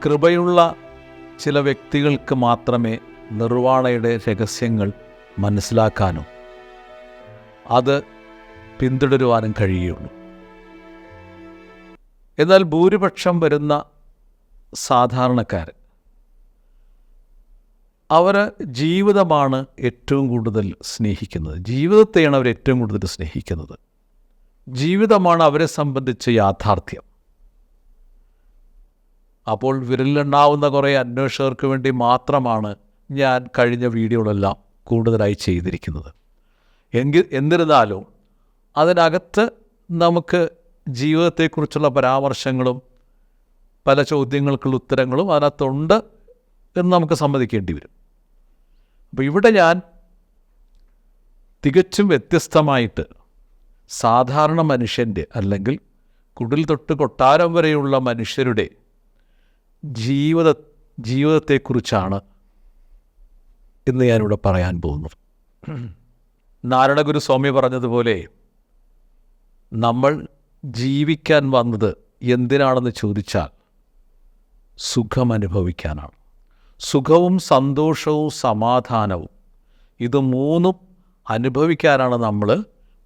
കൃപയുള്ള ചില വ്യക്തികൾക്ക് മാത്രമേ നിർവാണയുടെ രഹസ്യങ്ങൾ മനസ്സിലാക്കാനും അത് പിന്തുടരുവാനും കഴിയുള്ളൂ. എന്നാൽ ഭൂരിപക്ഷം വരുന്ന സാധാരണക്കാർ അവർ ജീവിതമാണ് ഏറ്റവും കൂടുതൽ സ്നേഹിക്കുന്നത്. ജീവിതത്തെയാണ് അവർ ഏറ്റവും കൂടുതൽ സ്നേഹിക്കുന്നത്. ജീവിതമാണ് അവരെ സംബന്ധിച്ച് യാഥാർത്ഥ്യം. അപ്പോൾ വിരലിലെണ്ണാവുന്ന കുറേ അന്വേഷകർക്ക് വേണ്ടി മാത്രമാണ് ഞാൻ കഴിഞ്ഞ വീഡിയോകളെല്ലാം കൂടുതലായി ചെയ്തിരിക്കുന്നത്. എന്നിരുന്നാലും അതിനകത്ത് നമുക്ക് ജീവിതത്തെക്കുറിച്ചുള്ള പരാമർശങ്ങളും പല ചോദ്യങ്ങൾക്കുള്ള ഉത്തരങ്ങളും അതിനകത്തുണ്ട് എന്ന് നമുക്ക് സമ്മതിക്കേണ്ടി വരും. അപ്പോൾ ഇവിടെ ഞാൻ തികച്ചും വ്യത്യസ്തമായിട്ട് സാധാരണ മനുഷ്യൻ്റെ അല്ലെങ്കിൽ കുടിൽ തൊട്ട് കൊട്ടാരം വരെയുള്ള മനുഷ്യരുടെ ജീവിതത്തെക്കുറിച്ചാണ് ഇന്ന് ഞാനിവിടെ പറയാൻ പോകുന്നത്. നാരായണഗുരു സ്വാമി പറഞ്ഞതുപോലെ നമ്മൾ ജീവിക്കാൻ വന്നത് എന്തിനാണെന്ന് ചോദിച്ചാൽ സുഖം അനുഭവിക്കാനാണ്. സുഖവും സന്തോഷവും സമാധാനവും ഇത് മൂന്നും അനുഭവിക്കാനാണ് നമ്മൾ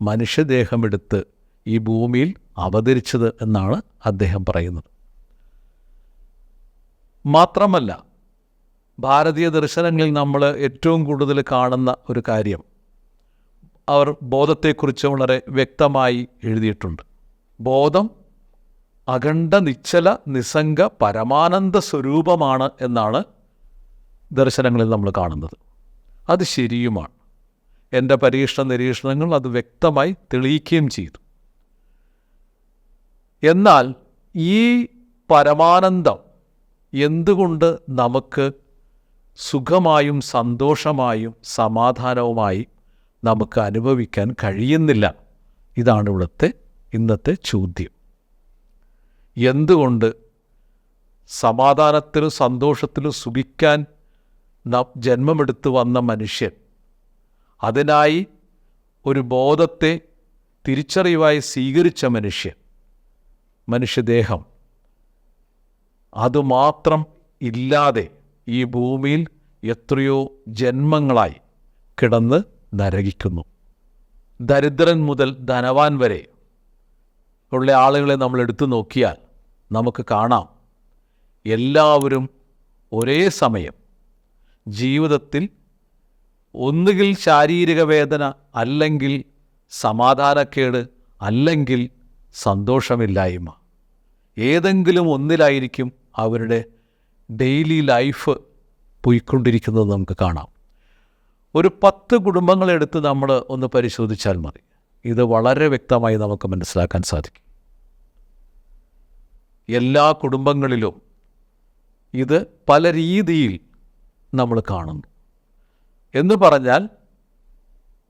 മനുഷ്യദേഹമെടുത്ത് ഈ ഭൂമിയിൽ അവതരിച്ചത് എന്നാണ് അദ്ദേഹം പറയുന്നത്. മാത്രമല്ല, ഭാരതീയ ദർശനങ്ങളിൽ നമ്മൾ ഏറ്റവും കൂടുതൽ കാണുന്ന ഒരു കാര്യം, അവർ ബോധത്തെക്കുറിച്ച് വളരെ വ്യക്തമായി എഴുതിയിട്ടുണ്ട്. ബോധം അഖണ്ഡ നിശ്ചല നിസ്സംഗ പരമാനന്ദ സ്വരൂപമാണ് എന്നാണ് ദർശനങ്ങളിൽ നമ്മൾ കാണുന്നത്. അത് ശരിയുമാണ്. എൻ്റെ പരീക്ഷണ നിരീക്ഷണങ്ങൾ അത് വ്യക്തമായി തെളിയിക്കുകയും ചെയ്തു. എന്നാൽ ഈ പരമാനന്ദം എന്തുകൊണ്ട് നമുക്ക് സുഖമായും സന്തോഷമായും സമാധാനവുമായി നമുക്ക് അനുഭവിക്കാൻ കഴിയുന്നില്ല? ഇതാണ് ഇന്നത്തെ ചോദ്യം. എന്തുകൊണ്ട് സമാധാനത്തിലും സന്തോഷത്തിലും സുഖിക്കാൻ ജന്മമെടുത്ത് വന്ന മനുഷ്യൻ, അതിനായി ഒരു ബോധത്തെ തിരിച്ചറിവായി സ്വീകരിച്ച മനുഷ്യദേഹം അതുമാത്രം ഇല്ലാതെ ഈ ഭൂമിയിൽ എത്രയോ ജന്മങ്ങളായി കിടന്ന് നരകിക്കുന്നു. ദരിദ്രൻ മുതൽ ധനവാൻ വരെ ഉള്ള ആളുകളെ നമ്മൾ എടുത്തു നോക്കിയാൽ നമുക്ക് കാണാം, എല്ലാവരും ഒരേ സമയം ജീവിതത്തിൽ ഒന്നുകിൽ ശാരീരിക വേദന, അല്ലെങ്കിൽ സമാധാനക്കേട്, അല്ലെങ്കിൽ സന്തോഷമില്ലായ്മ, ഏതെങ്കിലും ഒന്നിലായിരിക്കും അവരുടെ ഡെയിലി ലൈഫ് പോയിക്കൊണ്ടിരിക്കുന്നത് നമുക്ക് കാണാം. ഒരു 10 കുടുംബങ്ങളെടുത്ത് നമ്മൾ ഒന്ന് പരിശോധിച്ചാൽ മതി. ഇത് വളരെ വ്യക്തമായി നമുക്ക് മനസ്സിലാക്കാൻ സാധിക്കും. എല്ലാ കുടുംബങ്ങളിലും ഇത് പല രീതിയിൽ നമ്മൾ കാണുന്നു. എന്ന് പറഞ്ഞാൽ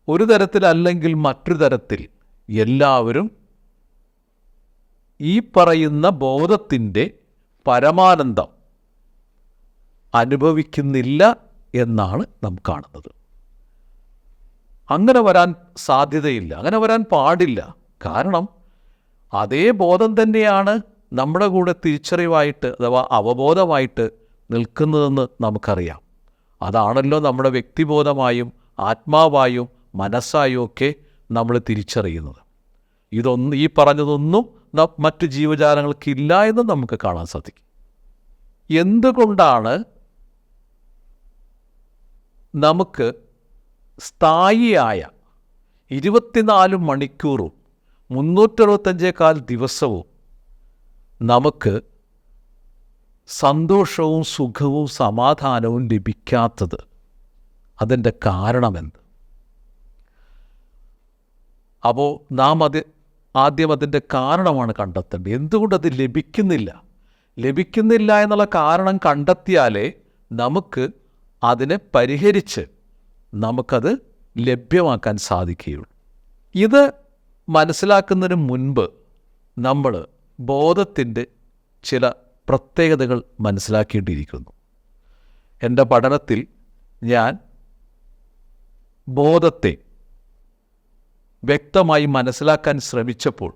ഒരു തരത്തിലല്ലെങ്കിൽ മറ്റൊരു തരത്തിൽ എല്ലാവരും ഈ പറയുന്ന ബോധത്തിൻ്റെ പരമാനന്ദം അനുഭവിക്കുന്നില്ല എന്നാണ് നാം കാണുന്നത്. അങ്ങനെ വരാൻ സാധ്യതയില്ല, അങ്ങനെ വരാൻ പാടില്ല. കാരണം അതേ ബോധം തന്നെയാണ് നമ്മുടെ കൂടെ തിരിച്ചറിവായിട്ട് അഥവാ അവബോധമായിട്ട് നിൽക്കുന്നതെന്ന് നമുക്കറിയാം. അതാണല്ലോ നമ്മുടെ വ്യക്തിബോധമായും ആത്മാവായും മനസ്സായും ഒക്കെ നമ്മൾ തിരിച്ചറിയുന്നത്. ഈ പറഞ്ഞതൊന്നും മറ്റു ജീവജാലങ്ങൾക്കില്ല എന്ന് നമുക്ക് കാണാൻ സാധിക്കും. എന്തുകൊണ്ടാണ് നമുക്ക് സ്ഥായിയായ 24 മണിക്കൂറും 365 ദിവസവും നമുക്ക് സന്തോഷവും സുഖവും സമാധാനവും ലഭിക്കാത്തത്? അതിൻ്റെ കാരണമെന്ത്? അപ്പോൾ നാം ആദ്യം അതിൻ്റെ കാരണമാണ് കണ്ടെത്തേണ്ടത്. എന്തുകൊണ്ടത് ലഭിക്കുന്നില്ല എന്നുള്ള കാരണം കണ്ടെത്തിയാലേ നമുക്ക് അതിനെ പരിഹരിച്ച് നമുക്കത് ലഭ്യമാക്കാൻ സാധിക്കുകയുള്ളൂ. ഇത് മനസ്സിലാക്കുന്നതിന് മുൻപ് നമ്മൾ ബോധത്തിൻ്റെ ചില പ്രത്യേകതകൾ മനസ്സിലാക്കേണ്ടിയിരിക്കുന്നു. എൻ്റെ പഠനത്തിൽ ഞാൻ ബോധത്തെ വ്യക്തമായി മനസ്സിലാക്കാൻ ശ്രമിച്ചപ്പോൾ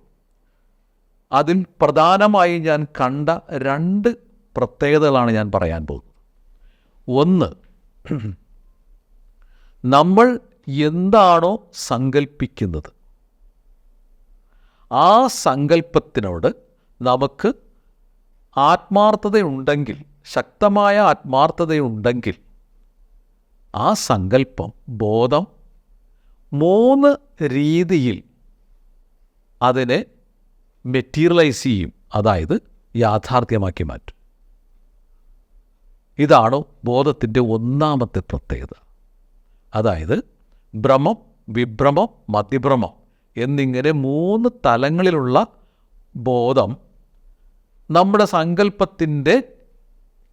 അതിൽ പ്രധാനമായി ഞാൻ കണ്ട 2 പ്രത്യേകതകളാണ് ഞാൻ പറയാൻ പോകുന്നത്. ഒന്ന്, നമ്മൾ എന്താണോ സങ്കല്പിക്കുന്നത് ആ സങ്കല്പത്തിനോട് നമുക്ക് ആത്മാർത്ഥതയുണ്ടെങ്കിൽ, ശക്തമായ ആത്മാർത്ഥതയുണ്ടെങ്കിൽ, ആ സങ്കല്പം, ബോധം 3 രീതിയിൽ അതിനെ മെറ്റീരിയലൈസ് ചെയ്യും, അതായത് യാഥാർത്ഥ്യമാക്കി മാറ്റും. ഇതാണ് ബോധത്തിൻ്റെ ഒന്നാമത്തെ പ്രത്യേകത. അതായത് ഭ്രമം, വിഭ്രമം, മതിഭ്രമം എന്നിങ്ങനെ 3 തലങ്ങളിലുള്ള ബോധം നമ്മുടെ സങ്കല്പത്തിൻ്റെ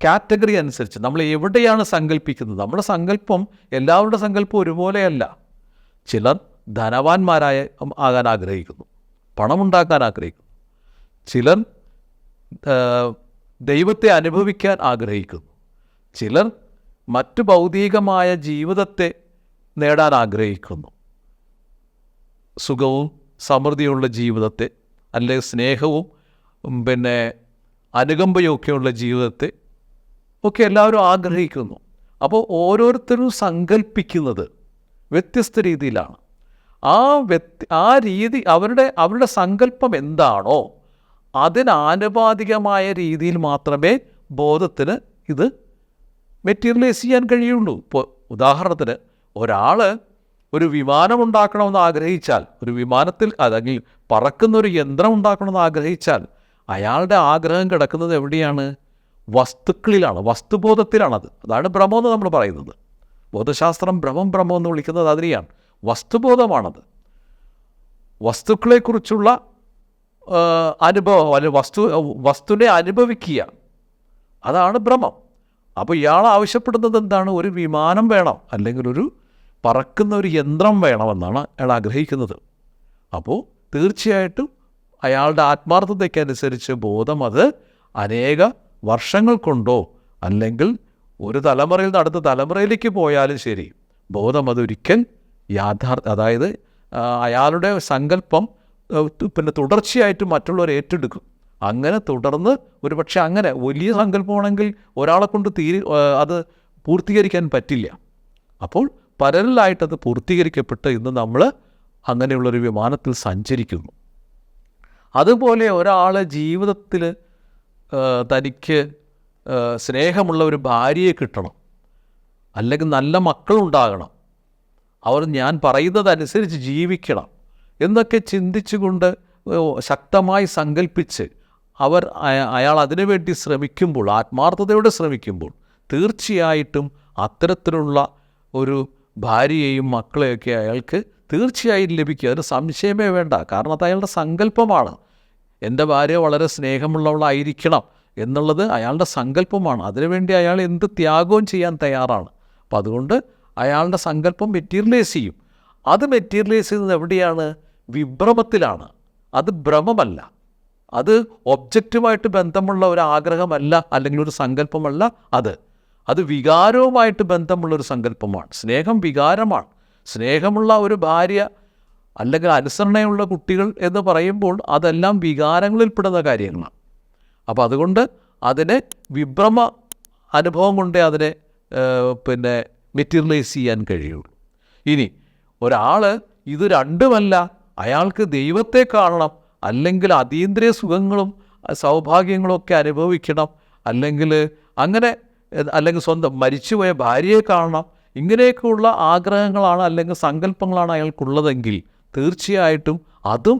കാറ്റഗറി അനുസരിച്ച് നമ്മൾ എവിടെയാണ് സങ്കല്പിക്കുന്നത്. നമ്മുടെ സങ്കല്പം, എല്ലാവരുടെ സങ്കല്പം ഒരുപോലെയല്ല. ചിലർ ആകാൻ ആഗ്രഹിക്കുന്നു, പണമുണ്ടാക്കാൻ ആഗ്രഹിക്കുന്നു. ചിലർ ദൈവത്തെ അനുഭവിക്കാൻ ആഗ്രഹിക്കുന്നു. ചിലർ മറ്റു ഭൗതികമായ ജീവിതത്തെ നേടാൻ ആഗ്രഹിക്കുന്നു. സുഖവും സമൃദ്ധിയുള്ള ജീവിതത്തെ, അല്ലെങ്കിൽ സ്നേഹവും അനുകമ്പയൊക്കെയുള്ള ജീവിതത്തെ ഒക്കെ എല്ലാവരും ആഗ്രഹിക്കുന്നു. അപ്പോൾ ഓരോരുത്തരും സങ്കല്പിക്കുന്നത് വ്യത്യസ്ത രീതിയിലാണ്. ആ രീതി, അവരുടെ സങ്കല്പം എന്താണോ അതിനാനുപാതികമായ രീതിയിൽ മാത്രമേ ബോധത്തിന് ഇത് മെറ്റീരിയലൈസ് ചെയ്യാൻ കഴിയുള്ളൂ. ഇപ്പോൾ ഉദാഹരണത്തിന്, ഒരാൾ ഒരു വിമാനം ഉണ്ടാക്കണമെന്ന് ആഗ്രഹിച്ചാൽ, ഒരു വിമാനത്തിൽ അല്ലെങ്കിൽ പറക്കുന്നൊരു യന്ത്രം ഉണ്ടാക്കണമെന്ന് ആഗ്രഹിച്ചാൽ, അയാളുടെ ആഗ്രഹം കിടക്കുന്നത് എവിടെയാണ്? വസ്തുക്കളിലാണ്, വസ്തുബോധത്തിലാണത്. അതാണ് ഭ്രമമെന്ന് നമ്മൾ പറയുന്നത്. ബോധശാസ്ത്രം ഭ്രമം എന്ന് വിളിക്കുന്നത് അതിനെയാണ്. വസ്തുബോധമാണത്. വസ്തുക്കളെക്കുറിച്ചുള്ള അനുഭവം, അല്ലെങ്കിൽ വസ്തുവിനെ അനുഭവിക്കുക, അതാണ് ഭ്രമം. അപ്പോൾ ഇയാൾ ആവശ്യപ്പെടുന്നത് എന്താണ്? ഒരു വിമാനം വേണം, അല്ലെങ്കിൽ ഒരു പറക്കുന്ന ഒരു യന്ത്രം വേണമെന്നാണ് അയാൾ ആഗ്രഹിക്കുന്നത്. അപ്പോൾ തീർച്ചയായിട്ടും അയാളുടെ ആത്മാർത്ഥതയ്ക്കനുസരിച്ച് ബോധം അത് അനേക വർഷങ്ങൾ കൊണ്ടോ അല്ലെങ്കിൽ ഒരു തലമുറയിൽ നിന്ന് അടുത്ത തലമുറയിലേക്ക് പോയാലും ശരി, ബോധം അതൊരിക്കൽ അതായത് അയാളുടെ സങ്കല്പം തുടർച്ചയായിട്ട് മറ്റുള്ളവർ ഏറ്റെടുക്കും. അങ്ങനെ തുടർന്ന് ഒരുപക്ഷെ അങ്ങനെ വലിയ സങ്കല്പമാണെങ്കിൽ ഒരാളെ കൊണ്ട് അത് പൂർത്തീകരിക്കാൻ പറ്റില്ല. അപ്പോൾ പരലായിട്ടത് പൂർത്തീകരിക്കപ്പെട്ട് ഇന്ന് നമ്മൾ അങ്ങനെയുള്ളൊരു വിമാനത്തിൽ സഞ്ചരിക്കുന്നു. അതുപോലെ ഒരാൾ ജീവിതത്തിൽ തനിക്ക് സ്നേഹമുള്ള ഒരു ഭാര്യയെ കിട്ടണം, അല്ലെങ്കിൽ നല്ല മക്കളുണ്ടാകണം, അവർ ഞാൻ പറയുന്നതനുസരിച്ച് ജീവിക്കണം എന്നൊക്കെ ചിന്തിച്ചുകൊണ്ട് ശക്തമായി സങ്കല്പിച്ച് അയാൾ അതിനുവേണ്ടി ശ്രമിക്കുമ്പോൾ, ആത്മാർത്ഥതയോടെ ശ്രമിക്കുമ്പോൾ, തീർച്ചയായിട്ടും അത്തരത്തിലുള്ള ഒരു ഭാര്യയെയും മക്കളെയൊക്കെ അയാൾക്ക് തീർച്ചയായും ലഭിക്കും. അതിന് സംശയമേ വേണ്ട. കാരണം അത് അയാളുടെ സങ്കല്പമാണ്. എൻ്റെ ഭാര്യ വളരെ സ്നേഹമുള്ളവളായിരിക്കണം എന്നുള്ളത് അയാളുടെ സങ്കല്പമാണ്. അതിനുവേണ്ടി അയാൾ എന്ത് ത്യാഗവും ചെയ്യാൻ തയ്യാറാണ്. അപ്പം അതുകൊണ്ട് അയാളുടെ സങ്കല്പം മെറ്റീരിയലൈസ് ചെയ്യും. അത് മെറ്റീരിയലൈസ് ചെയ്യുന്നത് എവിടെയാണ്? വിഭ്രമത്തിലാണ്. അത് ഭ്രമമല്ല, അത് ഒബ്ജക്റ്റുമായിട്ട് ബന്ധമുള്ള ഒരു ആഗ്രഹമല്ല, അല്ലെങ്കിൽ ഒരു സങ്കല്പമല്ല. അത് വികാരവുമായിട്ട് ബന്ധമുള്ളൊരു സങ്കല്പമാണ്. സ്നേഹം വികാരമാണ്. സ്നേഹമുള്ള ഒരു ഭാര്യ അല്ലെങ്കിൽ അനുസരണയുള്ള കുട്ടികൾ എന്ന് പറയുമ്പോൾ അതെല്ലാം വികാരങ്ങളിൽപ്പെടുന്ന കാര്യങ്ങളാണ്. അപ്പോൾ അതുകൊണ്ട് അതിനെ വിഭ്രമ അനുഭവം കൊണ്ടേ അതിനെ മെറ്റീരിയലൈസ് ചെയ്യാൻ കഴിയുള്ളൂ. ഇനി ഒരാൾ ഇത് രണ്ടുമല്ല, അയാൾക്ക് ദൈവത്തെ കാണണം, അല്ലെങ്കിൽ അതീന്ദ്രിയ സുഖങ്ങളും സൗഭാഗ്യങ്ങളൊക്കെ അനുഭവിക്കണം, അല്ലെങ്കിൽ സ്വന്തം മരിച്ചുപോയ ഭാര്യയെ കാണണം, ഇങ്ങനെയൊക്കെയുള്ള ആഗ്രഹങ്ങളാണ് അല്ലെങ്കിൽ സങ്കല്പങ്ങളാണ് അയാൾക്കുള്ളതെങ്കിൽ തീർച്ചയായിട്ടും അതും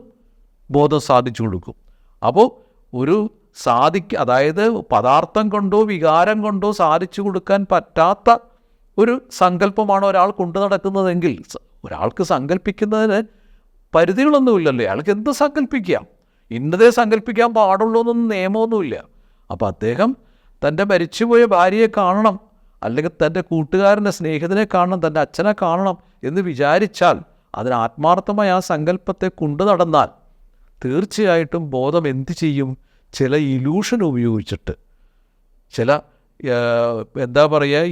ബോധം സാധിച്ചു കൊടുക്കും. അപ്പോൾ അതായത് പദാർത്ഥം കൊണ്ടോ വികാരം കൊണ്ടോ സാധിച്ചു കൊടുക്കാൻ പറ്റാത്ത ഒരു സങ്കല്പമാണ് ഒരാൾ കൊണ്ടു നടക്കുന്നതെങ്കിൽ, ഒരാൾക്ക് സങ്കല്പിക്കുന്നതിന് പരിധികളൊന്നുമില്ലല്ലോ. അയാൾക്ക് എന്ത് സങ്കല്പിക്കാം, ഇന്നതേ സങ്കല്പിക്കാൻ പാടുള്ളൂ എന്നൊന്നും നിയമമൊന്നുമില്ല. അപ്പോൾ അദ്ദേഹം തൻ്റെ മരിച്ചുപോയ ഭാര്യയെ കാണണം, അല്ലെങ്കിൽ തൻ്റെ കൂട്ടുകാരൻ്റെ സ്നേഹിതനെ കാണണം, തൻ്റെ അച്ഛനെ കാണണം എന്ന് വിചാരിച്ചാൽ, അതിന് ആത്മാർത്ഥമായ ആ സങ്കല്പത്തെ കൊണ്ടു നടന്നാൽ തീർച്ചയായിട്ടും ബോധം എന്ത് ചെയ്യും? ചില ഇലൂഷൻ ഉപയോഗിച്ചിട്ട്, ചില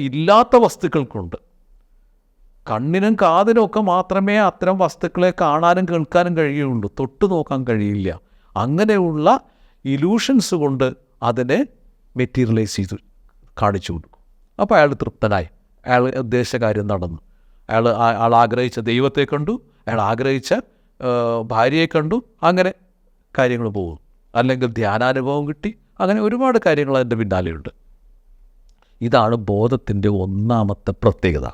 ഇല്ലാത്ത വസ്തുക്കൾ കൊണ്ട്, കണ്ണിനും കാതിനും ഒക്കെ മാത്രമേ അത്തരം വസ്തുക്കളെ കാണാനും കേൾക്കാനും കഴിയുള്ളൂ, തൊട്ടു നോക്കാൻ കഴിയില്ല. അങ്ങനെയുള്ള ഇലൂഷൻസ് കൊണ്ട് അതിനെ മെറ്റീരിയലൈസ് ചെയ്ത് കാണിച്ചു കൊടുക്കും. അപ്പോൾ അയാൾ തൃപ്തനായി, അയാൾ ഉദ്ദേശിച്ച കാര്യം നടന്നു. അയാൾ ആഗ്രഹിച്ച ദൈവത്തെ കണ്ടു, അയാൾ ആഗ്രഹിച്ച ഭാര്യയെ കണ്ടു, അങ്ങനെ കാര്യങ്ങൾ പോകും. അല്ലെങ്കിൽ ധ്യാനാനുഭവം കിട്ടി, അങ്ങനെ ഒരുപാട് കാര്യങ്ങൾ അതിൻ്റെ പിന്നാലെയുണ്ട്. ഇതാണ് ബോധത്തിൻ്റെ ഒന്നാമത്തെ പ്രത്യേകത.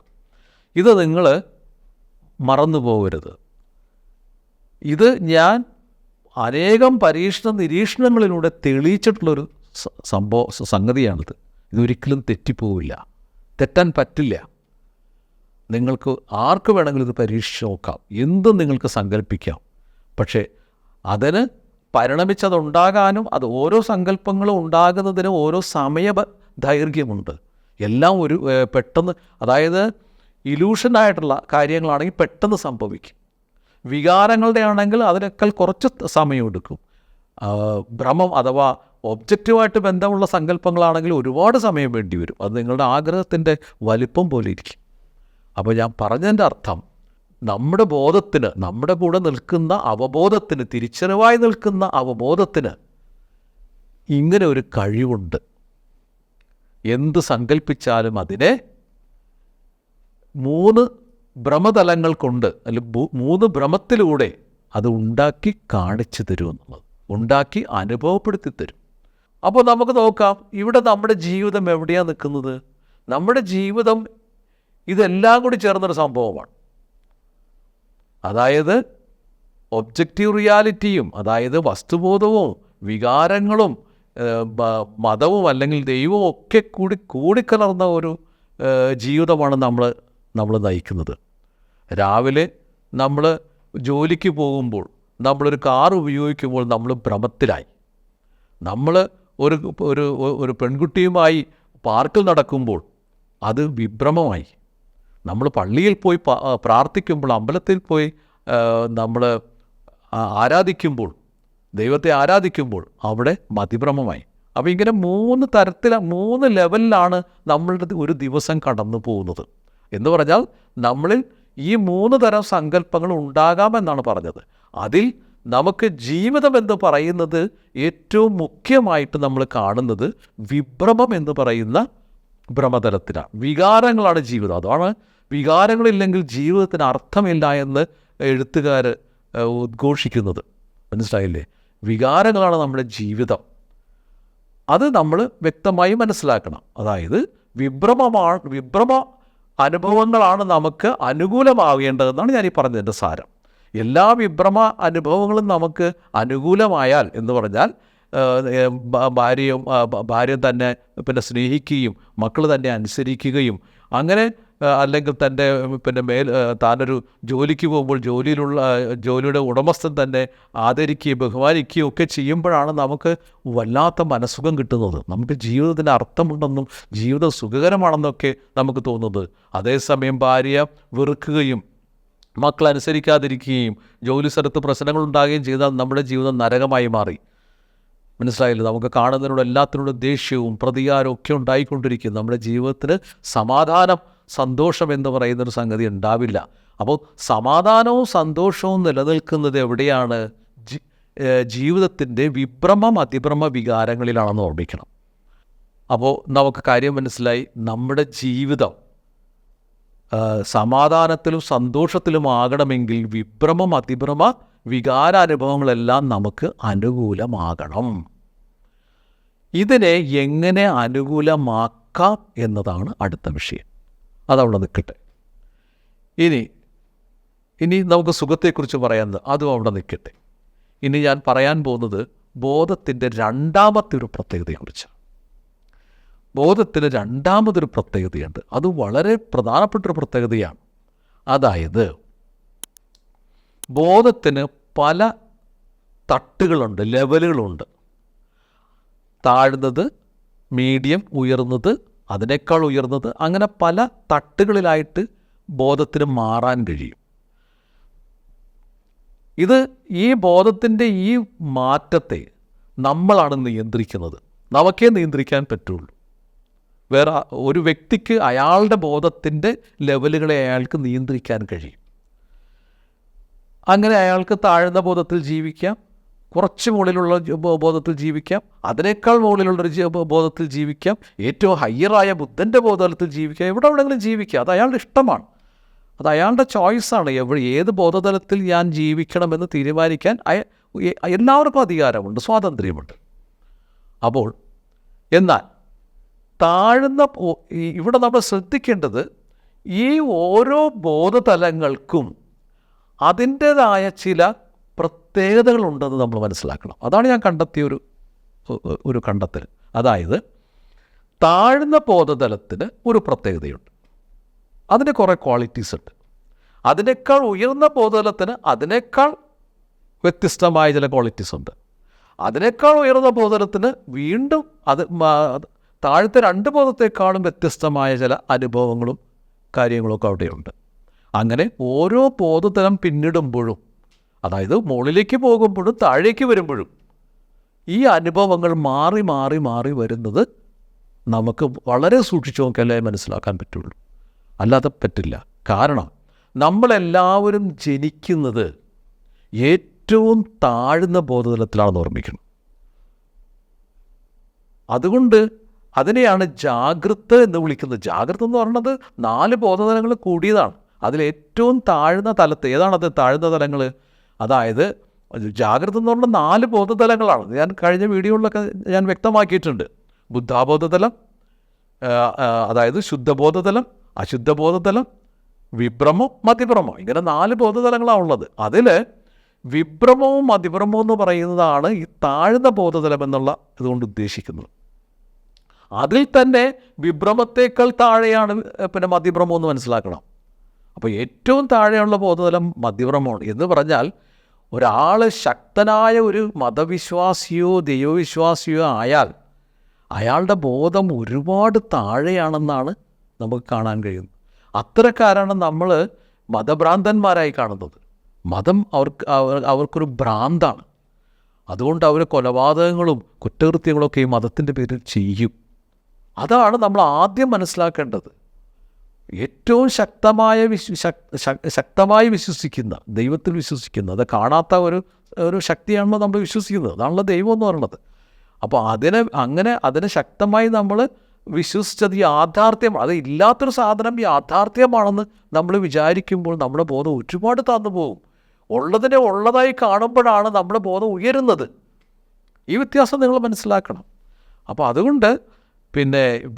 ഇത് നിങ്ങൾ മറന്നു പോകരുത്. ഇത് ഞാൻ അനേകം നിരീക്ഷണങ്ങളിലൂടെ തെളിയിച്ചിട്ടുള്ളൊരു സംഗതിയാണിത്. ഇതൊരിക്കലും തെറ്റിപ്പോവില്ല, തെറ്റാൻ പറ്റില്ല. നിങ്ങൾക്ക് ആർക്ക് വേണമെങ്കിലും ഇത് പരീക്ഷിച്ച് നോക്കാം, എന്തും നിങ്ങൾക്ക് സങ്കല്പിക്കാം. പക്ഷേ അതിന് പരിണമിച്ചതുണ്ടാകാനും അത് ഓരോ സങ്കല്പങ്ങളും ഉണ്ടാകുന്നതിന് ഓരോ ദൈർഘ്യമുണ്ട്. എല്ലാം ഒരു പെട്ടെന്ന്, അതായത് ഇലൂഷനായിട്ടുള്ള കാര്യങ്ങളാണെങ്കിൽ പെട്ടെന്ന് സംഭവിക്കും. വികാരങ്ങളുടെ ആണെങ്കിൽ അതിനേക്കാൾ കുറച്ച് സമയമെടുക്കും. ഭ്രമം അഥവാ ഒബ്ജക്റ്റീവായിട്ട് ബന്ധമുള്ള സങ്കല്പങ്ങളാണെങ്കിൽ ഒരുപാട് സമയം വേണ്ടി വരും. അത് നിങ്ങളുടെ ആഗ്രഹത്തിൻ്റെ വലിപ്പം പോലെ ഇരിക്കും. അപ്പോൾ ഞാൻ പറഞ്ഞതിൻ്റെ അർത്ഥം, നമ്മുടെ ബോധത്തിന്, നമ്മുടെ കൂടെ നിൽക്കുന്ന അവബോധത്തിന്, തിരിച്ചറിവായി നിൽക്കുന്ന അവബോധത്തിന് ഇങ്ങനെ ഒരു കഴിവുണ്ട്. എന്ത് സങ്കല്പിച്ചാലും അതിനെ 3 ഭ്രമതലങ്ങൾ കൊണ്ട്, അല്ലെങ്കിൽ 3 ഭ്രമത്തിലൂടെ അത് ഉണ്ടാക്കി കാണിച്ചു തരും എന്നുള്ളത്, ഉണ്ടാക്കി അനുഭവപ്പെടുത്തി തരും. അപ്പോൾ നമുക്ക് നോക്കാം, ഇവിടെ നമ്മുടെ ജീവിതം എവിടെയാണ് നിൽക്കുന്നത്? നമ്മുടെ ജീവിതം ഇതെല്ലാം കൂടി ചേർന്നൊരു സംഭവമാണ്. അതായത് ഒബ്ജക്റ്റീവ് റിയാലിറ്റിയും, അതായത് വസ്തുബോധവും വികാരങ്ങളും മതവും അല്ലെങ്കിൽ ദൈവവും ഒക്കെ കൂടിക്കലർന്ന ഒരു ജീവിതമാണ് നമ്മൾ നയിക്കുന്നത്. രാവിലെ നമ്മൾ ജോലിക്ക് പോകുമ്പോൾ, നമ്മളൊരു കാർ ഉപയോഗിക്കുമ്പോൾ നമ്മൾ ഭ്രമത്തിലായി. നമ്മൾ ഒരു പെൺകുട്ടിയുമായി പാർക്കിൽ നടക്കുമ്പോൾ അത് വിഭ്രമമായി. നമ്മൾ പള്ളിയിൽ പോയി പ്രാർത്ഥിക്കുമ്പോൾ, അമ്പലത്തിൽ പോയി നമ്മൾ ആരാധിക്കുമ്പോൾ, ദൈവത്തെ ആരാധിക്കുമ്പോൾ അവിടെ മതിഭ്രമമായി. അപ്പോൾ ഇങ്ങനെ 3 ലെവലിലാണ് നമ്മളുടെ ഒരു ദിവസം കടന്നു പോകുന്നത്. എന്ന് പറഞ്ഞാൽ നമ്മളിൽ ഈ 3 തരം സങ്കല്പങ്ങൾ ഉണ്ടാകാമെന്നാണ് പറഞ്ഞത്. അതിൽ നമുക്ക് ജീവിതം എന്ന് പറയുന്നത് ഏറ്റവും മുഖ്യമായിട്ട് നമ്മൾ കാണുന്നത് വിഭ്രമം എന്ന് പറയുന്ന ഭ്രമതലത്തിലാണ്. വികാരങ്ങളാണ് ജീവിതം. അതാണ്, വികാരങ്ങളില്ലെങ്കിൽ ജീവിതത്തിന് അർത്ഥമില്ല എന്ന് എഴുത്തുകാർ ഉദ്ഘോഷിക്കുന്നത്. മനസ്സിലായില്ലേ? വികാരങ്ങളാണ് നമ്മുടെ ജീവിതം. അത് നമ്മൾ വ്യക്തമായി മനസ്സിലാക്കണം. അതായത് വിഭ്രമ അനുഭവങ്ങളാണ് നമുക്ക് അനുകൂലമാവേണ്ടതെന്നാണ് ഞാനീ പറഞ്ഞതിൻ്റെ സാരം. എല്ലാ വിഭ്രമ അനുഭവങ്ങളും നമുക്ക് അനുകൂലമായാൽ എന്ന് പറഞ്ഞാൽ, ഭാര്യ തന്നെ സ്നേഹിക്കുകയും മക്കൾ തന്നെ അനുസരിക്കുകയും, അങ്ങനെ അല്ലെങ്കിൽ താനൊരു ജോലിക്ക് പോകുമ്പോൾ ജോലിയുടെ ഉടമസ്ഥൻ തന്നെ ആദരിക്കുകയും ബഹുമാനിക്കുകയും ഒക്കെ ചെയ്യുമ്പോഴാണ് നമുക്ക് വല്ലാത്ത മനസ്സുഖം കിട്ടുന്നത്. നമുക്ക് ജീവിതത്തിന് അർത്ഥമുണ്ടെന്നും ജീവിതം സുഖകരമാണെന്നൊക്കെ നമുക്ക് തോന്നുന്നത്. അതേസമയം ഭാര്യ വെറുക്കുകയും മക്കൾ അനുസരിക്കാതിരിക്കുകയും ജോലി സ്ഥലത്ത് പ്രശ്നങ്ങളുണ്ടാകുകയും ചെയ്താൽ നമ്മുടെ ജീവിതം നരകമായി മാറി. മനസ്സിലായില്ല? നമുക്ക് കാണുന്നതിനോട് എല്ലാത്തിനോടും ദേഷ്യവും പ്രതികാരവും ഒക്കെ ഉണ്ടായിക്കൊണ്ടിരിക്കും. നമ്മുടെ ജീവിതത്തിന് സമാധാനം, സന്തോഷം എന്ന് പറയുന്നൊരു സംഗതി ഉണ്ടാവില്ല. അപ്പോൾ സമാധാനവും സന്തോഷവും നിലനിൽക്കുന്നത് എവിടെയാണ്? ജീവിതത്തിൻ്റെ അതിഭ്രമ വികാരങ്ങളിലാണെന്ന് ഓർമ്മിക്കണം. അപ്പോൾ നമുക്ക് കാര്യം മനസ്സിലായി. നമ്മുടെ ജീവിതം സമാധാനത്തിലും സന്തോഷത്തിലും ആകണമെങ്കിൽ അതിഭ്രമ വികാരാനുഭവങ്ങളെല്ലാം നമുക്ക് അനുകൂലമാകണം. ഇതിനെ എങ്ങനെ അനുകൂലമാക്കാം എന്നതാണ് അടുത്ത വിഷയം. അതവിടെ നിൽക്കട്ടെ. ഇനി നമുക്ക് സുഖത്തെക്കുറിച്ച് പറയാനുണ്ട്, അതും അവിടെ നിൽക്കട്ടെ. ഇനി ഞാൻ പറയാൻ പോകുന്നത് ബോധത്തിൻ്റെ രണ്ടാമത്തെ ഒരു പ്രത്യേകതയെക്കുറിച്ചാണ്. ബോധത്തിന് രണ്ടാമതൊരു പ്രത്യേകതയുണ്ട്. അത് വളരെ പ്രധാനപ്പെട്ടൊരു പ്രത്യേകതയാണ്. അതായത് ബോധത്തിന് പല തട്ടുകളുണ്ട്, ലെവലുകളുണ്ട്. താഴ്ന്നത്, മീഡിയം, ഉയർന്നത്, അതിനേക്കാൾ ഉയർന്നത്, അങ്ങനെ പല തട്ടുകളിലായിട്ട് ബോധത്തിന് മാറാൻ കഴിയും. ഈ ബോധത്തിൻ്റെ ഈ മാറ്റത്തെ നമ്മളാണ് നിയന്ത്രിക്കുന്നത്. നമുക്കേ നിയന്ത്രിക്കാൻ പറ്റുള്ളൂ. വേറെ ഒരു വ്യക്തിക്ക് അയാളുടെ ബോധത്തിൻ്റെ ലെവലുകളെ അയാൾക്ക് നിയന്ത്രിക്കാൻ കഴിയും. അങ്ങനെ അയാൾക്ക് താഴ്ന്ന ബോധത്തിൽ ജീവിക്കാം, കുറച്ച് മുകളിലുള്ള ബോധത്തിൽ ജീവിക്കാം, അതിനേക്കാൾ മുകളിലുള്ളൊരു ബോധത്തിൽ ജീവിക്കാം, ഏറ്റവും ഹയ്യറായ ബുദ്ധൻ്റെ ബോധതലത്തിൽ ജീവിക്കാം, എവിടെയെങ്കിലും ജീവിക്കാം. അത് അയാളുടെ ഇഷ്ടമാണ്, അത് അയാളുടെ ചോയ്സാണ്. ഏത് ബോധതലത്തിൽ ഞാൻ ജീവിക്കണമെന്ന് തീരുമാനിക്കാൻ എല്ലാവർക്കും അധികാരമുണ്ട്, സ്വാതന്ത്ര്യമുണ്ട്. അപ്പോൾ എന്നാൽ താഴ്ന്ന ഇവിടെ നമ്മൾ ശ്രദ്ധിക്കേണ്ടത് ഈ ഓരോ ബോധതലങ്ങൾക്കും അതിൻ്റേതായ ചില പ്രത്യേകതകളുണ്ടെന്ന് നമ്മൾ മനസ്സിലാക്കണം. അതാണ് ഞാൻ കണ്ടെത്തിയ ഒരു കണ്ടെത്തൽ. അതായത് താഴ്ന്ന ബോധതലത്തിന് ഒരു പ്രത്യേകതയുണ്ട്, അതിന് കുറേ ക്വാളിറ്റീസ് ഉണ്ട്. അതിനേക്കാൾ ഉയർന്ന ബോധതലത്തിന് അതിനേക്കാൾ വ്യത്യസ്തമായ ചില ക്വാളിറ്റീസ് ഉണ്ട്. അതിനേക്കാൾ ഉയർന്ന ബോധതലത്തിന് വീണ്ടും താഴത്തെ രണ്ട് ബോധത്തെക്കാളും വ്യത്യസ്തമായ ചില അനുഭവങ്ങളും കാര്യങ്ങളൊക്കെ അവിടെയുണ്ട്. അങ്ങനെ ഓരോ ബോധതലം പിന്നിടുമ്പോഴും, അതായത് മുകളിലേക്ക് പോകുമ്പോഴും താഴേക്ക് വരുമ്പോഴും ഈ അനുഭവങ്ങൾ മാറി മാറി മാറി വരുന്നത് നമുക്ക് വളരെ സൂക്ഷിച്ചു നോക്കിയാലേ മനസ്സിലാക്കാൻ പറ്റുള്ളൂ, അല്ലാതെ പറ്റില്ല. കാരണം നമ്മളെല്ലാവരും ജനിക്കുന്നത് ഏറ്റവും താഴ്ന്ന ബോധതലത്തിലാണെന്ന് ഓർമ്മിക്കണം. അതുകൊണ്ട് അതിനെയാണ് ജാഗ്രത എന്ന് വിളിക്കുന്നത്. ജാഗ്രത എന്ന് പറയുന്നത് 4 ബോധതലങ്ങൾ കൂടിയതാണ്. അതിലേറ്റവും താഴ്ന്ന തലത്ത് ഏതാണത്? താഴ്ന്ന തലങ്ങൾ. അതായത് ജാഗ്രത എന്ന് പറഞ്ഞാൽ 4 ബോധതലങ്ങളാണ്. ഞാൻ കഴിഞ്ഞ വീഡിയോകളിലൊക്കെ ഞാൻ വ്യക്തമാക്കിയിട്ടുണ്ട്. ബുദ്ധാബോധതലം, അതായത് ശുദ്ധബോധതലം, അശുദ്ധബോധതലം, വിഭ്രമം, മതിഭ്രമം, ഇങ്ങനെ 4 ബോധതലങ്ങളാണ് ഉള്ളത്. അതിൽ വിഭ്രമവും മതിഭ്രമവും എന്ന് പറയുന്നതാണ് ഈ താഴ്ന്ന ബോധതലം എന്നുള്ള ഇതുകൊണ്ട് ഉദ്ദേശിക്കുന്നത്. അതിൽ തന്നെ വിഭ്രമത്തേക്കാൾ താഴെയാണ് മതിഭ്രമം എന്ന് മനസ്സിലാക്കണം. അപ്പോൾ ഏറ്റവും താഴെയുള്ള ബോധതലം മതിഭ്രമമാണ്. എന്ന് പറഞ്ഞാൽ ഒരാൾ ശക്തനായ ഒരു മതവിശ്വാസിയോ ദൈവവിശ്വാസിയോ ആയാൽ അയാളുടെ ബോധം ഒരുപാട് താഴെയാണെന്നാണ് നമുക്ക് കാണാൻ കഴിയുന്നത്. അത്തരക്കാരാണ് നമ്മൾ മതഭ്രാന്തന്മാരായി കാണുന്നത്. മതം അവർക്കൊരു ഭ്രാന്താണ്. അതുകൊണ്ട് അവർ കൊലപാതകങ്ങളും കുറ്റകൃത്യങ്ങളൊക്കെ ഈ മതത്തിൻ്റെ പേരിൽ ചെയ്യും. അതാണ് നമ്മൾ ആദ്യം മനസ്സിലാക്കേണ്ടത്. ഏറ്റവും ശക്തമായി വിശ്വസിക്കുന്ന, ദൈവത്തിൽ വിശ്വസിക്കുന്ന, അത് കാണാത്ത ഒരു ശക്തിയാണല്ലോ നമ്മൾ വിശ്വസിക്കുന്നത്. അതാണല്ലോ ദൈവം എന്ന് പറയുന്നത്. അപ്പോൾ അതിനെ ശക്തമായി നമ്മൾ വിശ്വസിച്ചത് യാഥാർത്ഥ്യമാണ്. അത് ഇല്ലാത്തൊരു സാധനം യാഥാർത്ഥ്യമാണെന്ന് നമ്മൾ വിചാരിക്കുമ്പോൾ നമ്മുടെ ബോധം ഒരുപാട് താഴ്ന്നു പോകും. ഉള്ളതിനെ ഉള്ളതായി കാണുമ്പോഴാണ് നമ്മുടെ ബോധം ഉയരുന്നത്. ഈ വ്യത്യാസം നിങ്ങൾ മനസ്സിലാക്കണം. അപ്പോൾ അതുകൊണ്ട്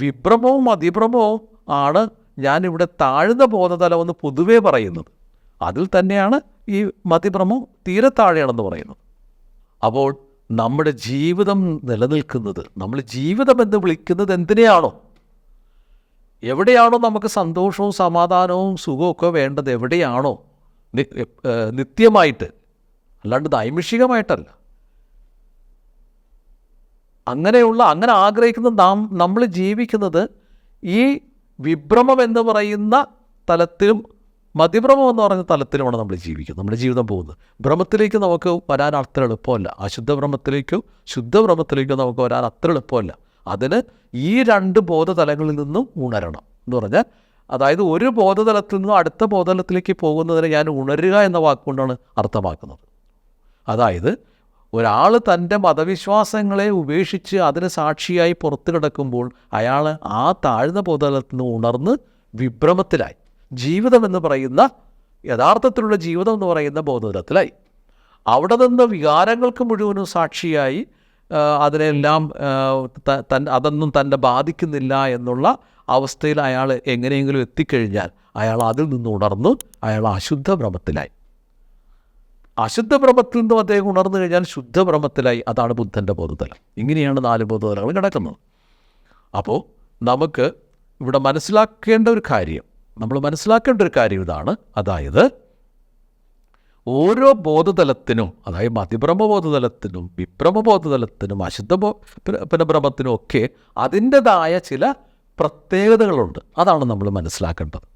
വിഭ്രമവും അതിഭ്രമവും ആണ് ഞാനിവിടെ താഴ്ന്ന ബോധതലമെന്ന് പൊതുവേ പറയുന്നത്. അതിൽ തന്നെയാണ് ഈ മതിഭ്രമം തീരെ താഴെയാണെന്ന് പറയുന്നത്. അപ്പോൾ നമ്മുടെ ജീവിതം നിലനിൽക്കുന്നത്, നമ്മൾ ജീവിതം എന്ന് വിളിക്കുന്നത് എന്തിനെയാണോ, എവിടെയാണോ നമുക്ക് സന്തോഷവും സമാധാനവും സുഖമൊക്കെ വേണ്ടത്, എവിടെയാണോ നിത്യമായിട്ട്, അല്ലാണ്ട് നൈമിഷികമായിട്ടല്ല, അങ്ങനെ ആഗ്രഹിക്കുന്ന നമ്മൾ ജീവിക്കുന്നത് ഈ വിഭ്രമം എന്ന് പറയുന്ന തലത്തിലും മതിഭ്രമം എന്ന് പറയുന്ന തലത്തിലുമാണ് നമ്മൾ ജീവിക്കുന്നത്. നമ്മുടെ ജീവിതം പോകുന്നത്. ഭ്രമത്തിലേക്ക് നമുക്ക് വരാൻ അത്ര എളുപ്പമല്ല. അശുദ്ധ ഭ്രമത്തിലേക്കോ ശുദ്ധഭ്രമത്തിലേക്കോ നമുക്ക് വരാൻ അത്ര എളുപ്പമല്ല. അതിന് ഈ 2 ബോധതലങ്ങളിൽ നിന്നും ഉണരണം എന്ന് പറഞ്ഞാൽ, അതായത് ഒരു ബോധതലത്തിൽ നിന്നും അടുത്ത ബോധതലത്തിലേക്ക് പോകുന്നതിന് ഞാൻ ഉണരുക എന്ന വാക്കുകൊണ്ടാണ് അർത്ഥമാക്കുന്നത്. അതായത് ഒരാൾ തൻ്റെ മതവിശ്വാസങ്ങളെ ഉപേക്ഷിച്ച് അതിന് സാക്ഷിയായി പുറത്തു കിടക്കുമ്പോൾ അയാൾ ആ താഴ്ന്ന ബോധതലത്തിൽ നിന്ന് ഉണർന്ന് വിഭ്രമത്തിലായി, ജീവിതം എന്ന് പറയുന്ന യഥാർത്ഥത്തിലുള്ള ജീവിതം എന്ന് പറയുന്ന ബോധതലത്തിലായി. അവിടെ നിന്ന് വികാരങ്ങൾക്ക് മുഴുവനും സാക്ഷിയായി അതിനെല്ലാം അതൊന്നും തന്നെ ബാധിക്കുന്നില്ല എന്നുള്ള അവസ്ഥയിൽ അയാൾ എങ്ങനെയെങ്കിലും എത്തിക്കഴിഞ്ഞാൽ അയാൾ അതിൽ നിന്ന് ഉണർന്നു അയാൾ അശുദ്ധ ഭ്രമത്തിലായി. അശുദ്ധ ഭ്രമത്തിൽ നിന്നും അദ്ദേഹം ഉണർന്നു കഴിഞ്ഞാൽ ശുദ്ധഭ്രമത്തിലായി. അതാണ് ബുദ്ധൻ്റെ ബോധതലം. ഇങ്ങനെയാണ് 4 ബോധതലങ്ങൾ കിടക്കുന്നത്. അപ്പോൾ നമുക്ക് ഇവിടെ മനസ്സിലാക്കേണ്ട ഒരു കാര്യം ഇതാണ്. അതായത് ഓരോ ബോധതലത്തിനും, അതായത് മതിഭ്രമബോധതലത്തിനും വിഭ്രമബോധതലത്തിനും അശുദ്ധ ഭ്രമത്തിനും ഒക്കെ അതിൻ്റെതായ ചില പ്രത്യേകതകളുണ്ട്. അതാണ് നമ്മൾ മനസ്സിലാക്കേണ്ടത്.